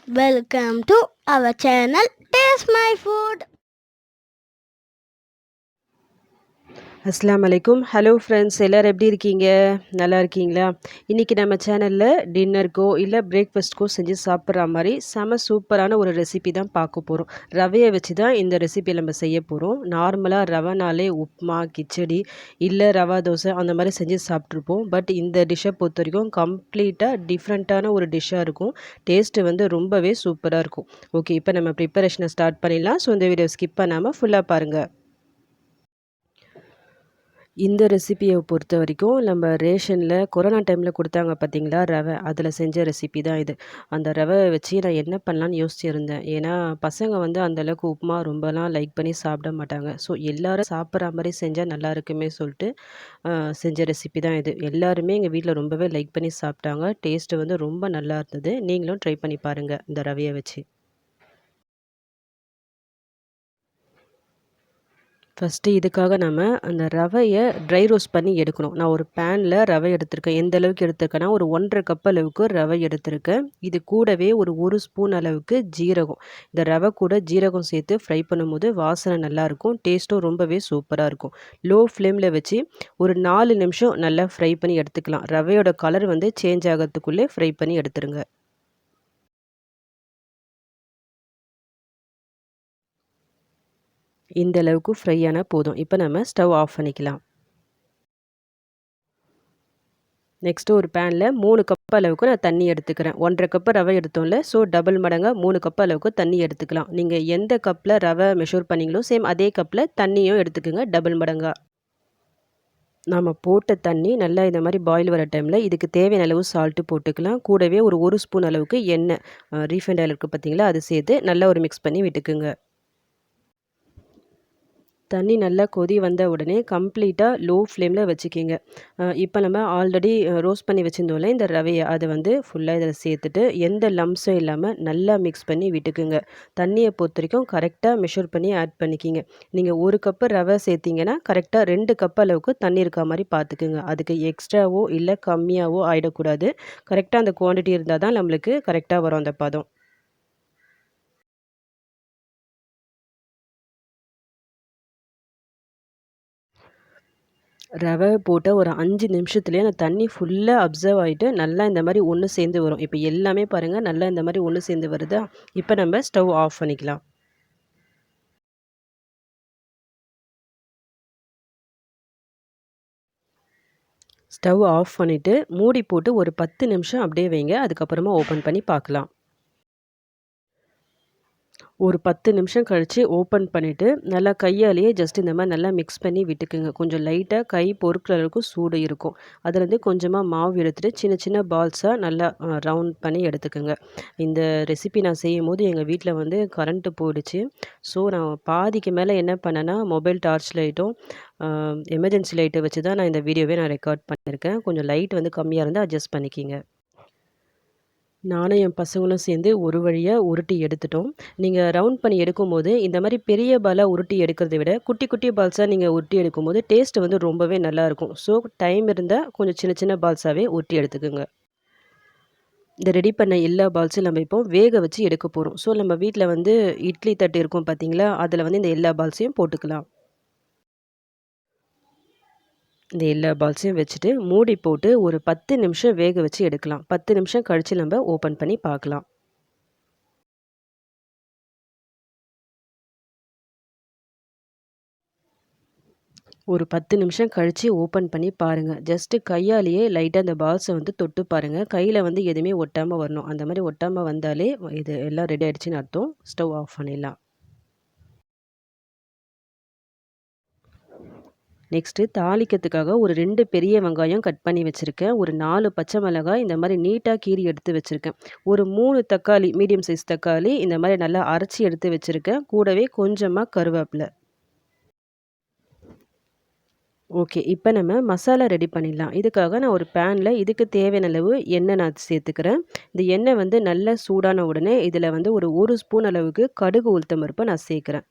Welcome to our channel Taste My Food. அஸ்ஸலாமு அலைக்கும். Hello friends, எல்லோரும் எப்படி இருக்கீங்க? நல்லா இருக்கீங்களா? இன்றைக்கி நம்ம சேனலில் டின்னருக்கோ இல்லை பிரேக்ஃபாஸ்ட்க்கோ செஞ்சு சாப்பிட்ற மாதிரி செம சூப்பரான ஒரு ரெசிபி தான் பார்க்க போகிறோம். ரவையை வச்சு தான் இந்த ரெசிபி நம்ம செய்ய போகிறோம். நார்மலாக ரவைனாலே உப்புமா, கிச்சடி இல்லை ரவா தோசை அந்த மாதிரி செஞ்சு சாப்பிட்ருப்போம். பட் இந்த டிஷ்ஷை பொறுத்த வரைக்கும் கம்ப்ளீட்டாக டிஃப்ரெண்ட்டான ஒரு டிஷ்ஷாக இருக்கும். டேஸ்ட்டு வந்து ரொம்பவே சூப்பராக இருக்கும். ஓகே, இப்போ நம்ம ப்ரிப்பரேஷனை ஸ்டார்ட் பண்ணிடலாம். ஸோ இந்த வீடியோ ஸ்கிப் பண்ணாமல் ஃபுல்லாக பாருங்கள். இந்த ரெசிபியை பொறுத்த வரைக்கும் நம்ம ரேஷனில் கொரோனா டைமில் கொடுத்தாங்க பார்த்தீங்களா ரவை, அதில் செஞ்ச ரெசிபி தான் இது. அந்த ரவை வச்சு நான் என்ன பண்ணலான்னு யோசிச்சுருந்தேன். ஏன்னா பசங்க வந்து அந்தளவுக்கு உப்புமா ரொம்பலாம் லைக் பண்ணி சாப்பிட மாட்டாங்க. ஸோ எல்லோரும் சாப்பிட்ற மாதிரி செஞ்சால் நல்லா இருக்குமே சொல்லிட்டு செஞ்ச ரெசிபி தான் இது. எல்லாருமே எங்கள் வீட்டில் ரொம்பவே லைக் பண்ணி சாப்பிட்டாங்க. டேஸ்ட்டு வந்து ரொம்ப நல்லா இருந்தது. நீங்களும் ட்ரை பண்ணி பாருங்கள் இந்த ரவையை வச்சு. ஃபஸ்ட்டு இதுக்காக நம்ம அந்த ரவையை ட்ரை ரோஸ்ட் பண்ணி எடுக்கணும். நான் ஒரு பேனில் ரவை எடுத்திருக்கேன். எந்த அளவுக்கு எடுத்திருக்கேன்னா ஒரு 1½ கப் அளவுக்கு ரவை எடுத்திருக்கேன். இது கூடவே ஒரு ஸ்பூன் அளவுக்கு ஜீரகம். இந்த ரவை கூட ஜீரகம் சேர்த்து ஃப்ரை பண்ணும்போது வாசனை நல்லாயிருக்கும். டேஸ்ட்டும் ரொம்பவே சூப்பராக இருக்கும். லோ ஃப்ளேமில் வச்சு ஒரு 4 நிமிஷம் நல்லா ஃப்ரை பண்ணி எடுத்துக்கலாம். ரவையோட கலர் வந்து சேஞ்ச் ஆகிறதுக்குள்ளே ஃப்ரை பண்ணி எடுத்துருங்க. இந்த அளவுக்கு ஃப்ரை ஆனால் போதும். இப்போ நம்ம ஸ்டவ் ஆஃப் பண்ணிக்கலாம். நெக்ஸ்ட்டு ஒரு பேனில் 3 கப் அளவுக்கு நான் தண்ணி எடுத்துக்கிறேன். 1½ கப்பு ரவை எடுத்தோம்ல, ஸோ டபுள் மடங்காக 3 கப் அளவுக்கு தண்ணி எடுத்துக்கலாம். நீங்கள் எந்த கப்பில் ரவை மெஷர் பண்ணீங்களோ சேம் அதே கப்பில் தண்ணியும் எடுத்துக்கோங்க டபுள் மடங்காக. நாம் போட்ட தண்ணி நல்லா இந்த மாதிரி பாயில் வர டைமில் இதுக்கு தேவையான அளவு சால்ட்டு போட்டுக்கலாம். கூடவே ஒரு ஸ்பூன் அளவுக்கு எண்ணெய், ரீஃபைண்ட் ஆயில் இருக்குது பார்த்தீங்களா, அது சேர்த்து நல்லா ஒரு மிக்ஸ் பண்ணி விட்டுக்குங்க. தண்ணி நல்லா கொதி வந்த உடனே கம்ப்ளீட்டாக லோ ஃப்ளேமில் வச்சுக்கிங்க. இப்போ நம்ம ஆல்ரெடி ரோஸ்ட் பண்ணி வச்சுருந்தோம்ல இந்த ரவையை, அதை வந்து ஃபுல்லாக இதில் சேர்த்துட்டு எந்த லம்ஸும் இல்லாமல் நல்லா மிக்ஸ் பண்ணி விட்டுக்குங்க. தண்ணியை பொறுத்த வரைக்கும் கரெக்டாக மெஷர் பண்ணி ஆட் பண்ணிக்கிங்க. நீங்கள் 1 கப்பு ரவை சேர்த்திங்கன்னா கரெக்டாக 2 கப் அளவுக்கு தண்ணி இருக்க மாதிரி பார்த்துக்குங்க. அதுக்கு எக்ஸ்ட்ராவோ இல்லை கம்மியாகவோ ஆகிடக்கூடாது. கரெக்டாக அந்த குவான்டிட்டி இருந்தால் தான் நம்மளுக்கு கரெக்டாக வரும் அந்த பதம். ரவை போட்ட ஒரு 5 நிமிஷத்துலேயே அந்த தண்ணி ஃபுல்லாக அப்சர்வ் ஆகிட்டு நல்லா இந்த மாதிரி ஒன்று சேர்ந்து வரும். இப்போ எல்லாமே பாருங்கள் நல்லா இந்த மாதிரி ஒன்று சேர்ந்து வருதா? இப்போ நம்ம ஸ்டவ் ஆஃப் பண்ணிக்கலாம். ஸ்டவ் ஆஃப் பண்ணிவிட்டு மூடி போட்டு ஒரு 10 நிமிஷம் அப்படியே வைங்க. அதுக்கப்புறமா ஓப்பன் பண்ணி பார்க்கலாம். ஒரு 10 நிமிஷம் கழித்து ஓப்பன் பண்ணிவிட்டு நல்லா கையாலேயே ஜஸ்ட் இந்த மாதிரி நல்லா மிக்ஸ் பண்ணி விட்டுக்குங்க. கொஞ்சம் லைட்டாக கை பொறுக்கிற அளவுக்கு சூடு இருக்கும். அதுலேருந்து கொஞ்சமாக மாவு எடுத்துகிட்டு சின்ன சின்ன பால்ஸாக நல்லா ரவுண்ட் பண்ணி எடுத்துக்கோங்க. இந்த ரெசிபி நான் செய்யும்போது எங்கள் வீட்டில் வந்து கரண்ட்டு போயிடுச்சு. ஸோ நான் பாதிக்கு மேலே என்ன பண்ணேன்னா மொபைல் டார்ச் லைட்டும் எமர்ஜென்சி லைட்டை வச்சு தான் நான் இந்த வீடியோவே நான் ரெக்கார்ட் பண்ணியிருக்கேன். கொஞ்சம் லைட் வந்து கம்மியாக இருந்தால் அட்ஜஸ்ட் பண்ணிக்கிங்க. நானும் என் பசங்களும் சேர்ந்து ஒரு வழியாக உருட்டி எடுத்துட்டோம். நீங்கள் ரவுண்ட் பண்ணி எடுக்கும்போது இந்த மாதிரி பெரிய பாலாக உருட்டி எடுக்கிறத விட குட்டி குட்டி பால்ஸாக நீங்கள் உருட்டி எடுக்கும்போது டேஸ்ட் வந்து ரொம்பவே நல்லாயிருக்கும். ஸோ டைம் இருந்தால் கொஞ்சம் சின்ன சின்ன பால்ஸாகவே உருட்டி எடுத்துக்கோங்க. இந்த ரெடி பண்ண எல்லா பால்ஸும் நம்ம இப்போ வேக வச்சு எடுக்க போகிறோம். ஸோ நம்ம வீட்டில் வந்து இட்லி தட்டு இருக்கும் பார்த்தீங்களா, அதில் வந்து இந்த எல்லா பால்ஸையும் போட்டுக்கலாம். இந்த எல்லா பால்ஸையும் வச்சுட்டு மூடி போட்டு ஒரு 10 நிமிஷம் வேக வச்சு எடுக்கலாம். 10 நிமிஷம் கழித்து நம்ம ஓப்பன் பண்ணி பார்க்கலாம். ஒரு 10 நிமிஷம் கழித்து ஓப்பன் பண்ணி பாருங்கள். ஜஸ்ட்டு கையாலேயே லைட்டாக அந்த பால்ஸை வந்து தொட்டு பாருங்கள். கையில் வந்து எதுவுமே ஒட்டாமல் வரணும். அந்த மாதிரி ஒட்டாமல் வந்தாலே இது எல்லாம் ரெடி ஆகிடுச்சின்னு அர்த்தம். ஸ்டவ் ஆஃப் பண்ணிடலாம். நெக்ஸ்ட்டு தாளிக்கிறதுக்காக ஒரு 2 பெரிய வெங்காயம் கட் பண்ணி வச்சுருக்கேன். ஒரு 4 பச்சை மிளகாய் இந்த மாதிரி நீட்டாக கீறி எடுத்து வச்சுருக்கேன். ஒரு 3 தக்காளி, மீடியம் சைஸ் தக்காளி இந்த மாதிரி நல்லா அரைச்சி எடுத்து வச்சுருக்கேன். கூடவே கொஞ்சமாக கருவேப்பிலை. ஓகே, இப்போ நம்ம மசாலா ரெடி பண்ணிடலாம். இதுக்காக நான் ஒரு பேனில் இதுக்கு தேவையான அளவு எண்ணெய் நான் சேர்த்துக்கிறேன். இந்த எண்ணெய் வந்து நல்லா சூடான உடனே இதில் வந்து ஒரு ஸ்பூன் அளவுக்கு கடுகு உளுத்தம் பருப்பை நான் சேர்க்குறேன்.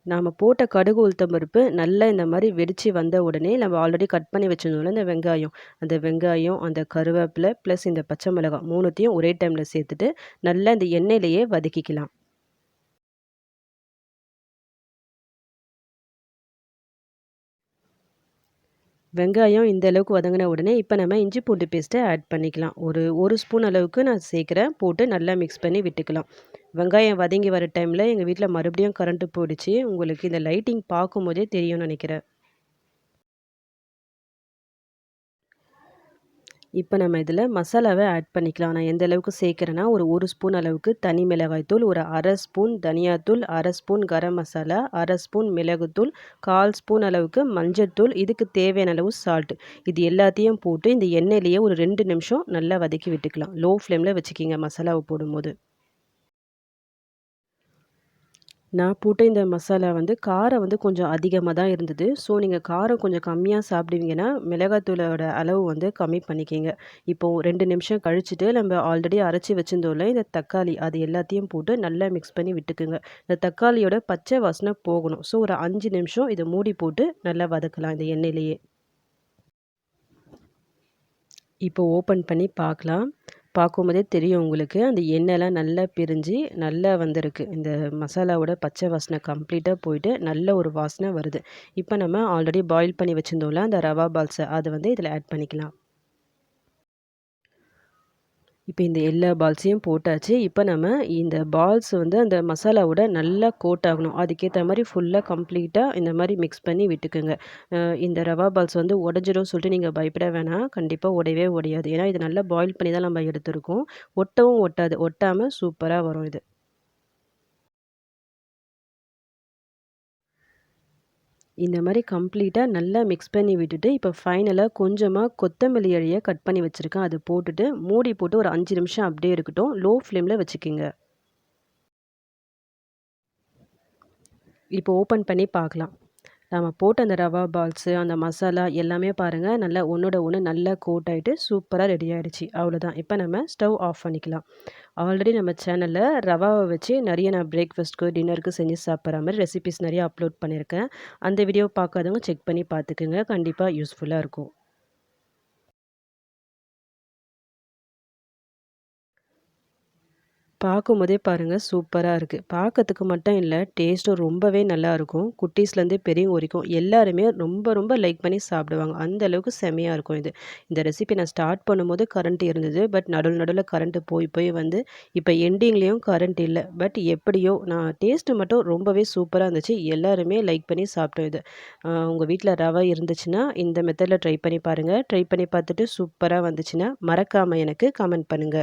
நாம் போட்ட கடுகு உளுத்தம் பருப்பு நல்லா இந்த மாதிரி வெடித்து வந்த உடனே நம்ம ஆல்ரெடி கட் பண்ணி வச்சுருந்தோம்ல இந்த வெங்காயம், அந்த வெங்காயம், அந்த கருவேப்பிலை ப்ளஸ் இந்த பச்சை மிளகாய் மூணுத்தையும் ஒரே டைமில் சேர்த்துட்டு நல்லா இந்த எண்ணெயிலேயே வதக்கிக்கலாம். வெங்காயம் இந்த அளவுக்கு வதங்கின உடனே இப்போ நம்ம இஞ்சி பூண்டு பேஸ்ட்டை ஆட் பண்ணிக்கலாம். ஒரு ஸ்பூன் அளவுக்கு நான் சேர்க்குறேன். போட்டு நல்லா மிக்ஸ் பண்ணி விட்டுக்கலாம். வெங்காயம் வதங்கி வர டைமில் எங்கள் வீட்டில் மறுபடியும் கரண்ட்டு போயிடுச்சு. உங்களுக்கு இந்த லைட்டிங் பார்க்கும்போதே தெரியும்னு நினைக்கிறேன். இப்போ நம்ம இதில் மசாலாவை ஆட் பண்ணிக்கலாம். நான் எந்த அளவுக்கு சேர்க்குறேன்னா ஒரு ஸ்பூன் அளவுக்கு தனி மிளகாய்த்தூள், ஒரு அரை ஸ்பூன் தனியாத்தூள், அரை ஸ்பூன் கரம் மசாலா, அரை ஸ்பூன் மிளகுத்தூள், 1/4 ஸ்பூன் அளவுக்கு மஞ்சள்தூள், இதுக்கு தேவையான அளவு சால்ட். இது எல்லாத்தையும் போட்டு இந்த எண்ணெயிலேயே ஒரு 2 நிமிஷம் நல்லா வதக்கி விட்டுக்கலாம். லோ ஃப்ளேமில் வச்சுக்கிங்க மசாலாவை போடும்போது. நான் போட்ட இந்த மசாலா வந்து காரம் வந்து கொஞ்சம் அதிகமாக தான் இருந்தது. ஸோ நீங்கள் காரம் கொஞ்சம் கம்மியாக சாப்பிடுவீங்கன்னா, மிளகாத்தூளோட அளவு வந்து கம்மி பண்ணிக்கங்க. இப்போ 2 நிமிஷம் கழிச்சுட்டு நம்ம ஆல்ரெடி அரைச்சி வச்சிருந்தோம்ல, இந்த தக்காளி அது எல்லாத்தையும் போட்டு நல்லா மிக்ஸ் பண்ணி விட்டுக்குங்க. இந்த தக்காளியோட பச்சை வாசனை போகணும். ஸோ ஒரு 5 நிமிஷம் இதை மூடி போட்டு நல்லா வதக்கலாம் இந்த எண்ணெயிலேயே. இப்போ ஓப்பன் பண்ணி பார்க்கலாம். பார்க்கும்போதே தெரியும் உங்களுக்கு. அந்த எண்ணெய்லாம் நல்லா பிரிஞ்சு, நல்லா வந்திருக்கு. இந்த மசாலாவோட பச்சை வாசனை கம்ப்ளீட்டாக போயிட்டு, நல்ல ஒரு வாசனை வருது. இப்போ நம்ம ஆல்ரெடி பாயில் பண்ணி வச்சிருந்தோம்ல, அந்த ரவா பால்ஸ அத வந்து இதில ஆட் பண்ணிக்கலாம். இப்போ இந்த எல்லா பால்ஸையும் போட்டாச்சு. இப்போ நம்ம இந்த பால்ஸ் வந்து அந்த மசாலாவோட நல்லா கோட் ஆகணும். அதுக்கேத்த மாரி ஃபுல்லா கம்ப்ளீட்டா இந்த மாரி மிக்ஸ் பண்ணி விட்டுக்குங்க. இந்த ரவா பால்ஸ் வந்து உடைஞ்சிரும்னு சொல்லிட்டு நீங்க பயப்பட வேணாம். கண்டிப்பா உடையவே உடையாது. ஏன்னா இது நல்லா பாயில் பண்ணி தான் நம்ம எடுத்திருக்கோம். ஒட்டவும் ஒட்டாது. ஒட்டாம சூப்பரா வரும் இது. இந்த மாரி கம்ப்ளீட்டா நல்லா மிக்ஸ் பண்ணி விட்டுட்டு, இப்போ ஃபைனலா கொஞ்சமா கொத்தமல்லி இலைய கட் பண்ணி வச்சிருக்கேன். அது போட்டுட்டு, மூடி போட்டு ஒரு 5 நிமிஷம் அப்படியே இருக்கட்டும். லோ ஃப்ளேம்ல வச்சுக்கங்க. இப்போ ஓப்பன் பண்ணி பார்க்கலாம். நம்ம போட்ட அந்த ரவா பால்ஸு, அந்த மசாலா எல்லாமே பாருங்க, நல்லா ஒண்ணோட ஒண்ணு நல்லா கோட் ஆயிட்டு சூப்பரா ரெடி ஆயிடுச்சு. அவ்வளோதான். இப்ப நம்ம ஸ்டவ் ஆஃப் பண்ணிக்கலாம். ஆல்ரெடி நம்ம சேனல்ல ரவாவ வச்சு நெறைய நான் பிரேக்ஃபாஸ்ட்க்கு, டின்னருக்கு செஞ்சு சாப்பிடுற மாரி ரெசிபீஸ் நெறைய அப்லோட் பண்ணியிருக்கேன். அந்த வீடியோ பார்க்காதவங்க செக் பண்ணி பார்த்துக்குங்க. கண்டிப்பா யூஸ்ஃபுல்லா இருக்கும். பார்க்கும்போதே பாருங்க சூப்பரா இருக்கு. பார்க்கறதுக்கு மட்டும் இல்ல, டேஸ்ட்டும் ரொம்பவே நல்லாருக்கும். குட்டீஸ்லேருந்து பெரியவங்க வரைக்கும் எல்லாருமே ரொம்ப ரொம்ப லைக் பண்ணி சாப்பிடுவாங்க. அந்த அளவுக்கு செம்மையா இருக்கும் இது. இந்த ரெசிபி நான் ஸ்டார்ட் பண்ணும்போது கரண்ட் இருந்தது. பட் நடுவுல நடுவுல கரண்ட் போய் போய் வந்து இப்ப எண்டிங்லேயும் கரண்ட் இல்ல. பட் எப்படியோ நான் டேஸ்ட்டு மட்டும் ரொம்பவே சூப்பரா இருந்துச்சு. எல்லாருமே லைக் பண்ணி சாப்பிட்டோம் இது. உங்க வீட்ல ரவை இருந்துச்சுன்னா, இந்த மெத்தட்ல ட்ரை பண்ணி பாருங்க. ட்ரை பண்ணி பார்த்துட்டு சூப்பரா வந்துச்சுன்னா, மறக்காம எனக்கு கமெண்ட் பண்ணுங்க.